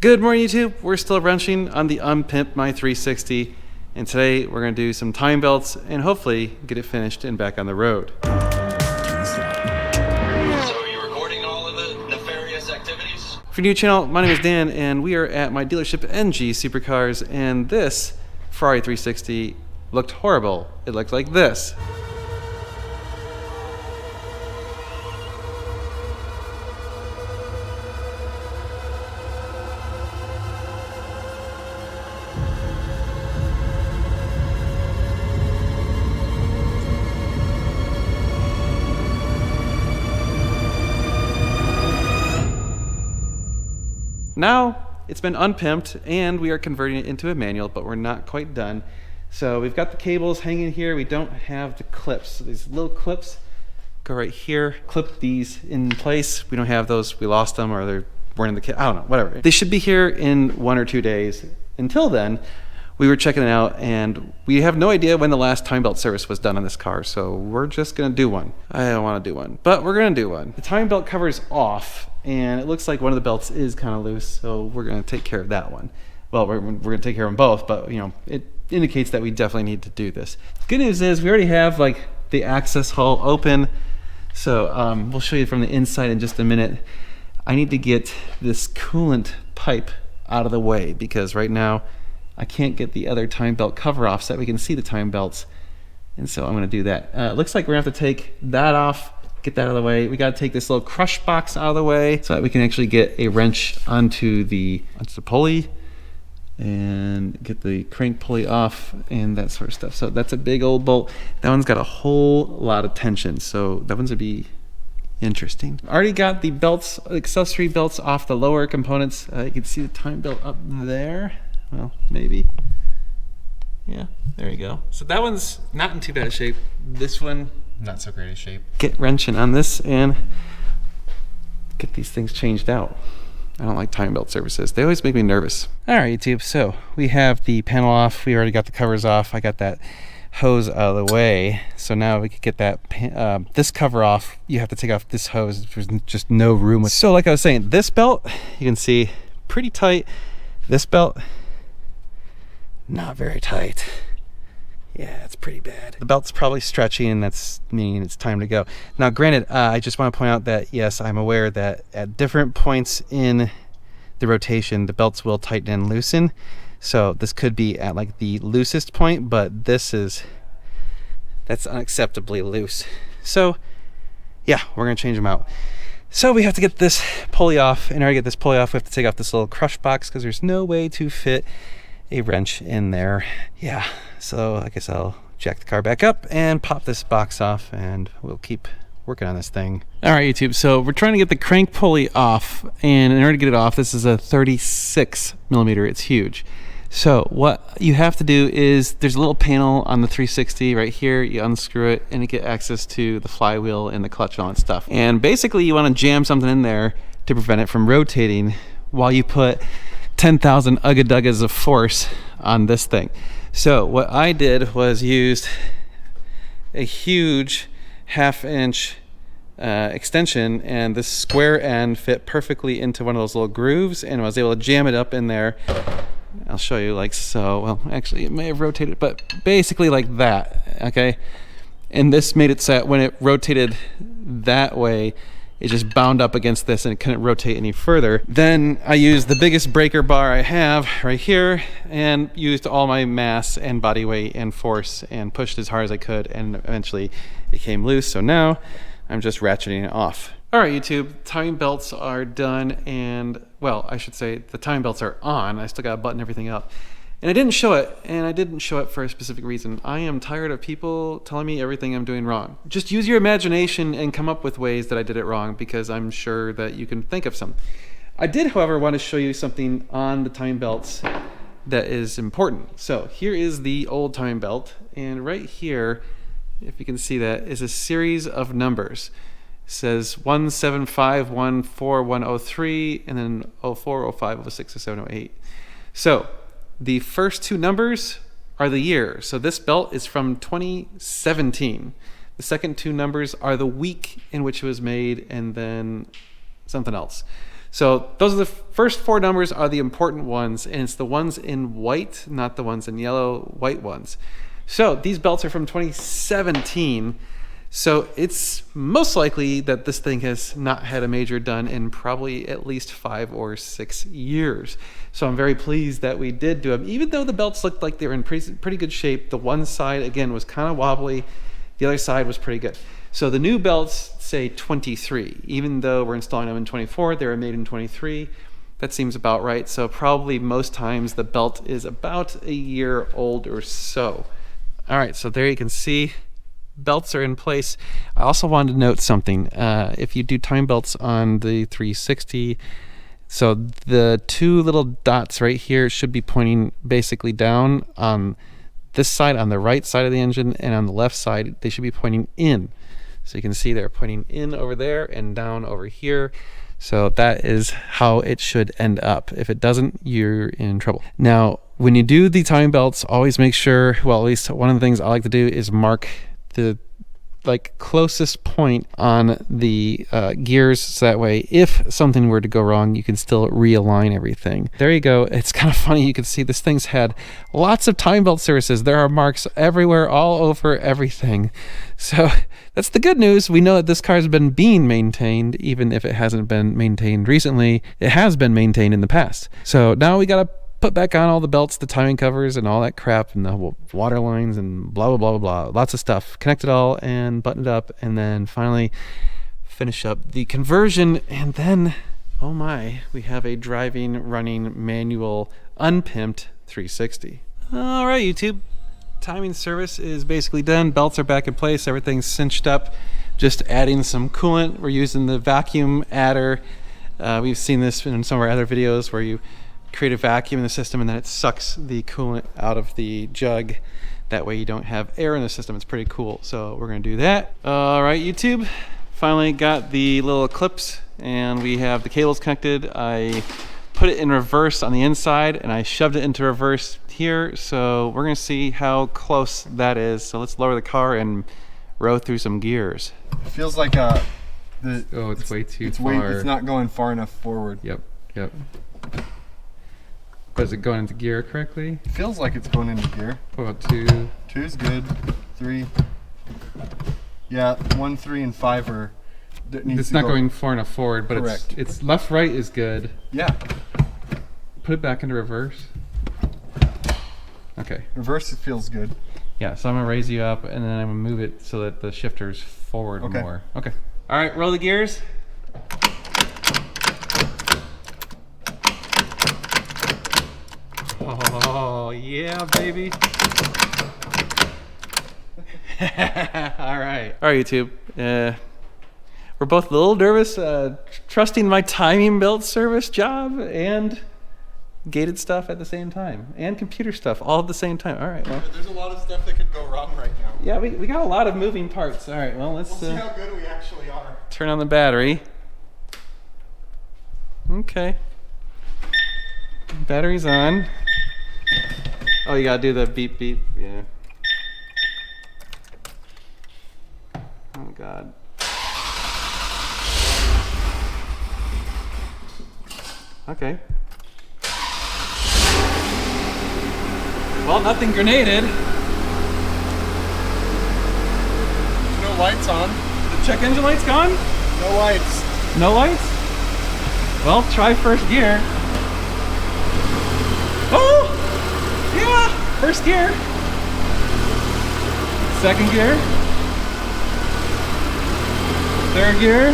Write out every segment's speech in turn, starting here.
Good morning, YouTube. We're still wrenching on the Unpimp My 360, and today we're going to do some time belts and hopefully get it finished and back on the road. So are you recording all of the nefarious activities? For new channel, my name is Dan, and we are at my dealership NG Supercars, and this Ferrari 360 looked horrible. It looked like this. Now it's been unpimped and we are converting it into a manual, but we're not quite done. So we've got the cables hanging here. We don't have the clips. So these little clips go right here. Clip these in place. We don't have those. We lost them, or they weren't in the kit. I don't know, whatever. They should be here in 1 or 2 days. Until then, we were checking it out and we have no idea when the last time belt service was done on this car. So we're just gonna do one. I don't wanna do one, but we're gonna do one. The time belt cover's off, and it looks like one of the belts is kind of loose, so we're going to take care of that one. Well, we're going to take care of them both, but you know, it indicates that we definitely need to do this. Good news is we already have like the access hole open, so we'll show you from the inside in just a minute. I need to get this coolant pipe out of the way because right now I can't get the other time belt cover off so that we can see the time belts, and so I'm going to do that. It looks like we're going to have to take that off. Get that out of the way. We got to take this little crush box out of the way so that we can actually get a wrench onto the pulley and get the crank pulley off and that sort of stuff. So that's a big old bolt. That one's got a whole lot of tension, so that one's gonna be interesting. Already got the belts, accessory belts off the lower components. You can see the time belt up there. Well, maybe. Yeah, there you go. So that one's not in too bad a shape. This one, not so great a shape. Get wrenching on this and get these things changed out. I don't like time belt services. They always make me nervous. All right, YouTube, so we have the panel off. We already got the covers off. I got that hose out of the way. So now we could get that this cover off. You have to take off this hose. There's just no room. So like I was saying, this belt, you can see pretty tight. This belt, not very tight. Yeah, it's pretty bad. The belt's probably stretchy, and that's meaning it's time to go. Now, granted, I just want to point out that, yes, I'm aware that at different points in the rotation, the belts will tighten and loosen. So this could be at like the loosest point, but that's unacceptably loose. So yeah, we're gonna change them out. So we have to get this pulley off. In order to get this pulley off, we have to take off this little crush box because there's no way to fit a wrench in there. Yeah, so I guess I'll jack the car back up and pop this box off, and we'll keep working on this thing. All right, YouTube, so we're trying to get the crank pulley off, and in order to get it off, this is a 36 millimeter. It's huge. So what you have to do is there's a little panel on the 360 right here. You unscrew it and you get access to the flywheel and the clutch and all that stuff. And basically you want to jam something in there to prevent it from rotating while you put 10,000 ugga-duggas of force on this thing. So what I did was used a huge 1/2 inch extension, and this square end fit perfectly into one of those little grooves, and I was able to jam it up in there. I'll show you like so. Well, actually it may have rotated, but basically like that, okay? And this made it so that when it rotated that way, it just bound up against this and it couldn't rotate any further. Then I used the biggest breaker bar I have right here and used all my mass and body weight and force and pushed as hard as I could, and eventually it came loose. So now I'm just ratcheting it off. All right, YouTube, time belts are done, and well, I should say the time belts are on. I still gotta button everything up. And I didn't show it, and I didn't show it for a specific reason. I am tired of people telling me everything I'm doing wrong. Just use your imagination and come up with ways that I did it wrong, because I'm sure that you can think of some. I did, however, want to show you something on the time belts that is important. So here is the old time belt, and right here, if you can see that, is a series of numbers. It says 175141103, and then 04, 05, 06, 07, 08. So the first two numbers are the year. So this belt is from 2017. The second two numbers are the week in which it was made, and then something else. So those are the first 4 numbers are the important ones, and it's the ones in white, not the ones in yellow, white ones. So these belts are from 2017. So it's most likely that this thing has not had a major done in probably at least 5 or 6 years. So I'm very pleased that we did do them. Even though the belts looked like they were in pretty good shape, the one side, again, was kind of wobbly. The other side was pretty good. So the new belts say 23. Even though we're installing them in 24, they were made in 23. That seems about right. So probably most times the belt is about a year old or so. All right, so there you can see belts are in place. I also wanted to note something. If you do time belts on the 360, so the 2 little dots right here should be pointing basically down on this side, on the right side of the engine, and on the left side they should be pointing in. So you can see they're pointing in over there and down over here. So that is how it should end up. If it doesn't, you're in trouble. Now, when you do the timing belts, always make sure, well, at least one of the things I like to do is mark the closest point on the gears, so that way if something were to go wrong, you can still realign everything. There you go. It's kind of funny. You can see this thing's had lots of time belt services. There are marks everywhere, all over everything. So that's the good news. We know that this car has been being maintained, even if it hasn't been maintained recently. It has been maintained in the past. So now we gotta put back on all the belts, the timing covers, and all that crap, and the water lines, and blah, blah, blah, blah, blah. Lots of stuff. Connect it all and button it up, and then finally finish up the conversion. And then, oh my, we have a driving, running, manual, unpimped 360. All right, YouTube. Timing service is basically done. Belts are back in place. Everything's cinched up. Just adding some coolant. We're using the vacuum adder. We've seen this in some of our other videos where you create a vacuum in the system and then it sucks the coolant out of the jug. That way you don't have air in the system. It's pretty cool. So we're gonna do that. All right, YouTube. Finally got the little clips and we have the cables connected. I put it in reverse on the inside and I shoved it into reverse here. So we're gonna see how close that is. So let's lower the car and row through some gears. It feels like it's way too far. It's not going far enough forward. Yep. Was it going into gear correctly? It feels like it's going into gear. What about 2? 2's good. 3. Yeah, 1, 3, and 5 are. It's not going far enough forward, but correct. It's left, right is good. Yeah. Put it back into reverse. Okay. Reverse, it feels good. Yeah, so I'm gonna raise you up and then I'm gonna move it so that the shifter's forward more. Okay. All right, roll the gears. Oh yeah, baby. All right, YouTube. We're both a little nervous, trusting my timing belt service job and gated stuff at the same time, and computer stuff all at the same time. All right, well. There's a lot of stuff that could go wrong right now. Yeah, we got a lot of moving parts. All right, well, let's see how good we actually are. Turn on the battery. Okay. Battery's on. Oh, you gotta do the beep beep. Yeah. Oh God. Okay. Well, nothing grenaded. No lights on. The check engine light's gone? No lights. No lights? Well, try first gear. Oh! Yeah! First gear. Second gear. Third gear.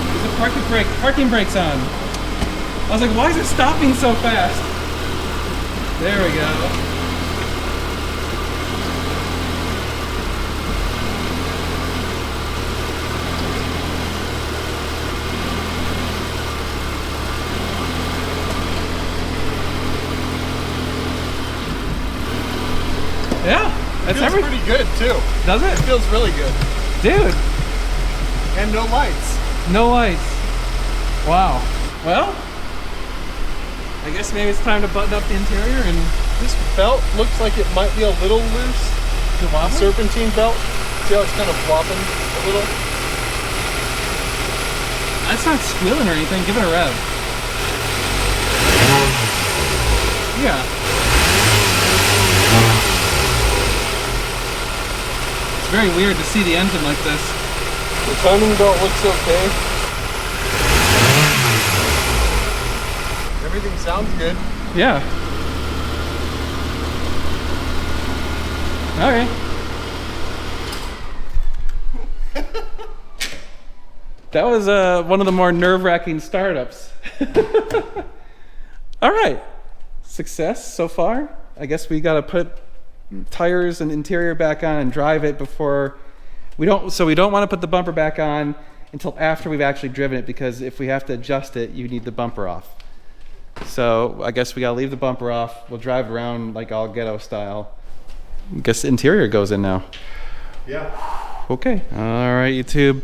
There's a parking brake. Parking brake's on. I was like, why is it stopping so fast? There we go. Yeah, that's feels pretty good too. Does it? It feels really good. Dude. And no lights. No lights. Wow. Well, I guess maybe it's time to button up the interior and... This belt looks like it might be a little loose. The wobbly? Serpentine belt. See how it's kind of flopping a little? It's not squealing or anything. Give it a rev. Yeah. It's very weird to see the engine like this. The timing belt looks okay. Everything sounds good. Yeah. Okay. That was one of the more nerve-wracking startups. All right. Success so far. I guess we got to put tires and interior back on and drive it before we don't want to put the bumper back on until after we've actually driven it, because if we have to adjust it, you need the bumper off. So I guess we got to leave the bumper off. We'll drive around like all ghetto style. I guess the interior goes in now. Yeah. Okay. All right, YouTube.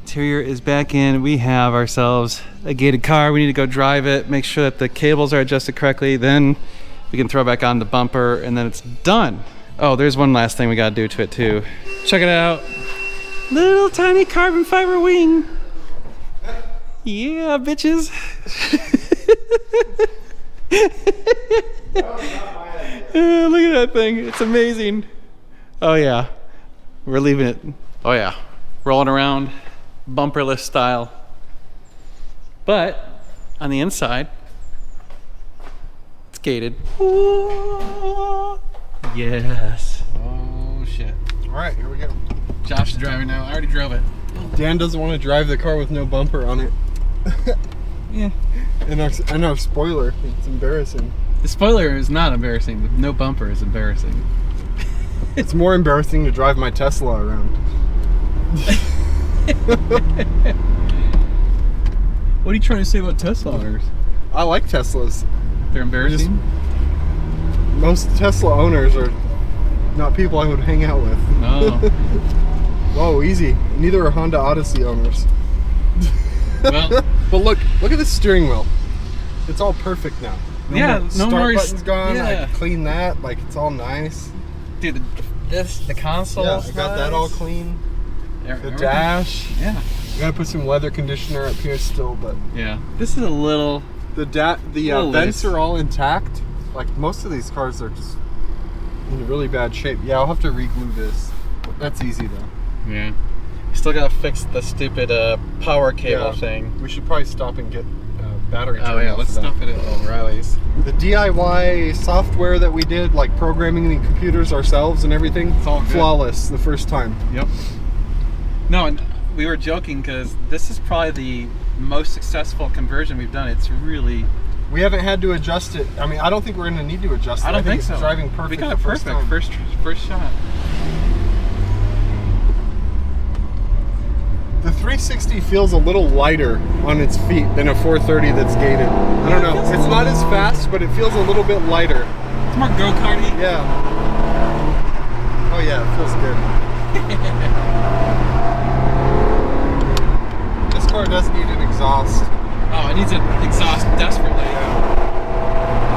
Interior is back in. We have ourselves a gated car. We need to go drive it, make sure that the cables are adjusted correctly. Then we can throw back on the bumper and then it's done. Oh, there's one last thing we got to do to it too. Check it out. Little tiny carbon fiber wing. Yeah, bitches. Look at that thing. It's amazing. Oh yeah. We're leaving it. Oh yeah. Rolling around bumperless style. But on the inside, it's gated. Ooh. Yes. Oh shit. All right, here we go. Josh is driving now. I already drove it. Dan doesn't want to drive the car with no bumper on it. Yeah. And our spoiler, it's embarrassing. The spoiler is not embarrassing. The no bumper is embarrassing. It's more embarrassing to drive my Tesla around. What are you trying to say about Tesla owners? I like Teslas. They're embarrassing? Most Tesla owners are not people I would hang out with. No. Whoa, easy. Neither are Honda Odyssey owners. Well, but look at the steering wheel. It's all perfect now. No start more button's gone. yeah. I cleaned that. Like, it's all nice. dude, the console. Yeah, I got that all clean. The dash. Yeah. You gotta put some weather conditioner up here still, but Yeah. This is a little. the Little vents loose. are all intact. Like, most of these cars are just in really bad shape. Yeah, I'll have to re-glue this. That's easy though. Yeah. Still gotta fix the stupid power cable Yeah. thing. We should probably stop and get battery. Oh turned yeah, off let's of that. stop it at O'Reilly's. The DIY software that we did, like programming the computers ourselves and everything, It's all good. flawless the first time. Yep. No, and we were joking because this is probably the most successful conversion we've done. It's really. We haven't had to adjust it. I mean, I don't think we're going to need to adjust it. I don't think it's so. driving perfect. We got the it first perfect. time. First shot. The 360 feels a little lighter on its feet than a 430 that's gated. I don't know. it feels It's not as fast, but it feels a little bit lighter. It's more go-karty. Yeah. Oh yeah, it feels good. This car does need an exhaust. Oh, it needs an exhaust desperately.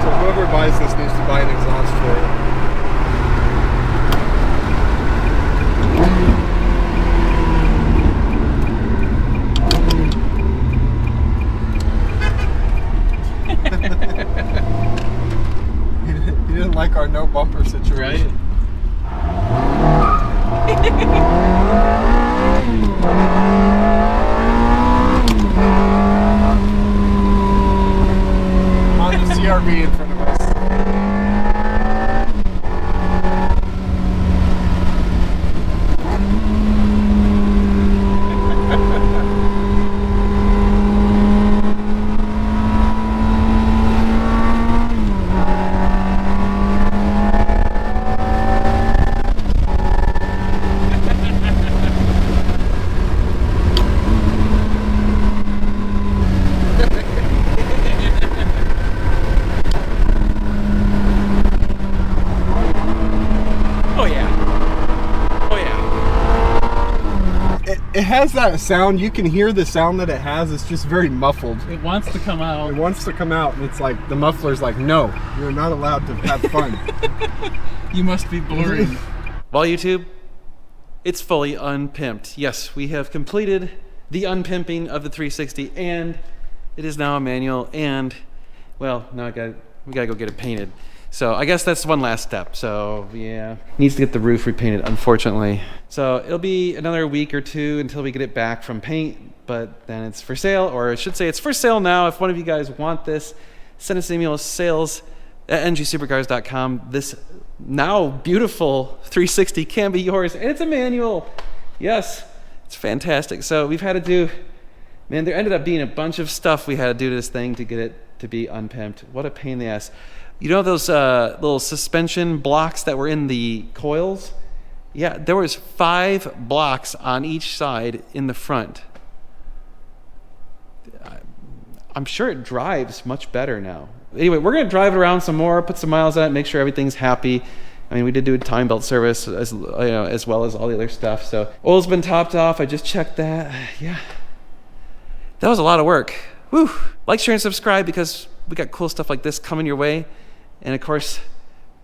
So whoever buys this needs to buy an exhaust for it. He didn't like our no bumper situation. Honda CR-V in front of us. Oh yeah. Oh yeah. It has that sound. You can hear the sound that it has. It's just very muffled. It wants to come out. It wants to come out, and it's like the muffler's like, no, you're not allowed to have fun. You must be boring. Well, YouTube, it's fully unpimped. Yes, we have completed the unpimping of the 360, and it is now a manual, and well, now we gotta go get it painted. So I guess that's one last step. So yeah, needs to get the roof repainted, unfortunately. So it'll be another week or two until we get it back from paint, but then it's for sale, or I should say it's for sale now. If one of you guys want this, send us an email, sales@ngsupercars.com. This now beautiful 360 can be yours, and it's a manual. Yes, it's fantastic. So we've had to do, man, there ended up being a bunch of stuff we had to do to this thing to get it to be unpimped. What a pain in the ass. You know those little suspension blocks that were in the coils? Yeah, there was 5 blocks on each side in the front. I'm sure it drives much better now. Anyway, we're going to drive it around some more, put some miles on it, make sure everything's happy. I mean, we did do a time belt service as well as all the other stuff. So oil's been topped off. I just checked that. Yeah, that was a lot of work. Woo! Like, share, and subscribe, because we got cool stuff like this coming your way. And of course,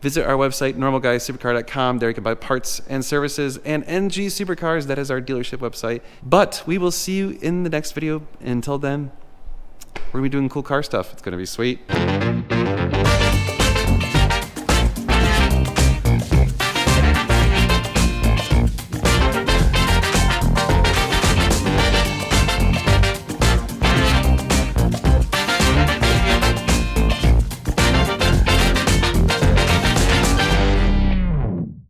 visit our website, normalguysupercar.com. There you can buy parts and services, and NG Supercars, that is our dealership website. But we will see you in the next video. Until then, we're gonna be doing cool car stuff. It's gonna be sweet.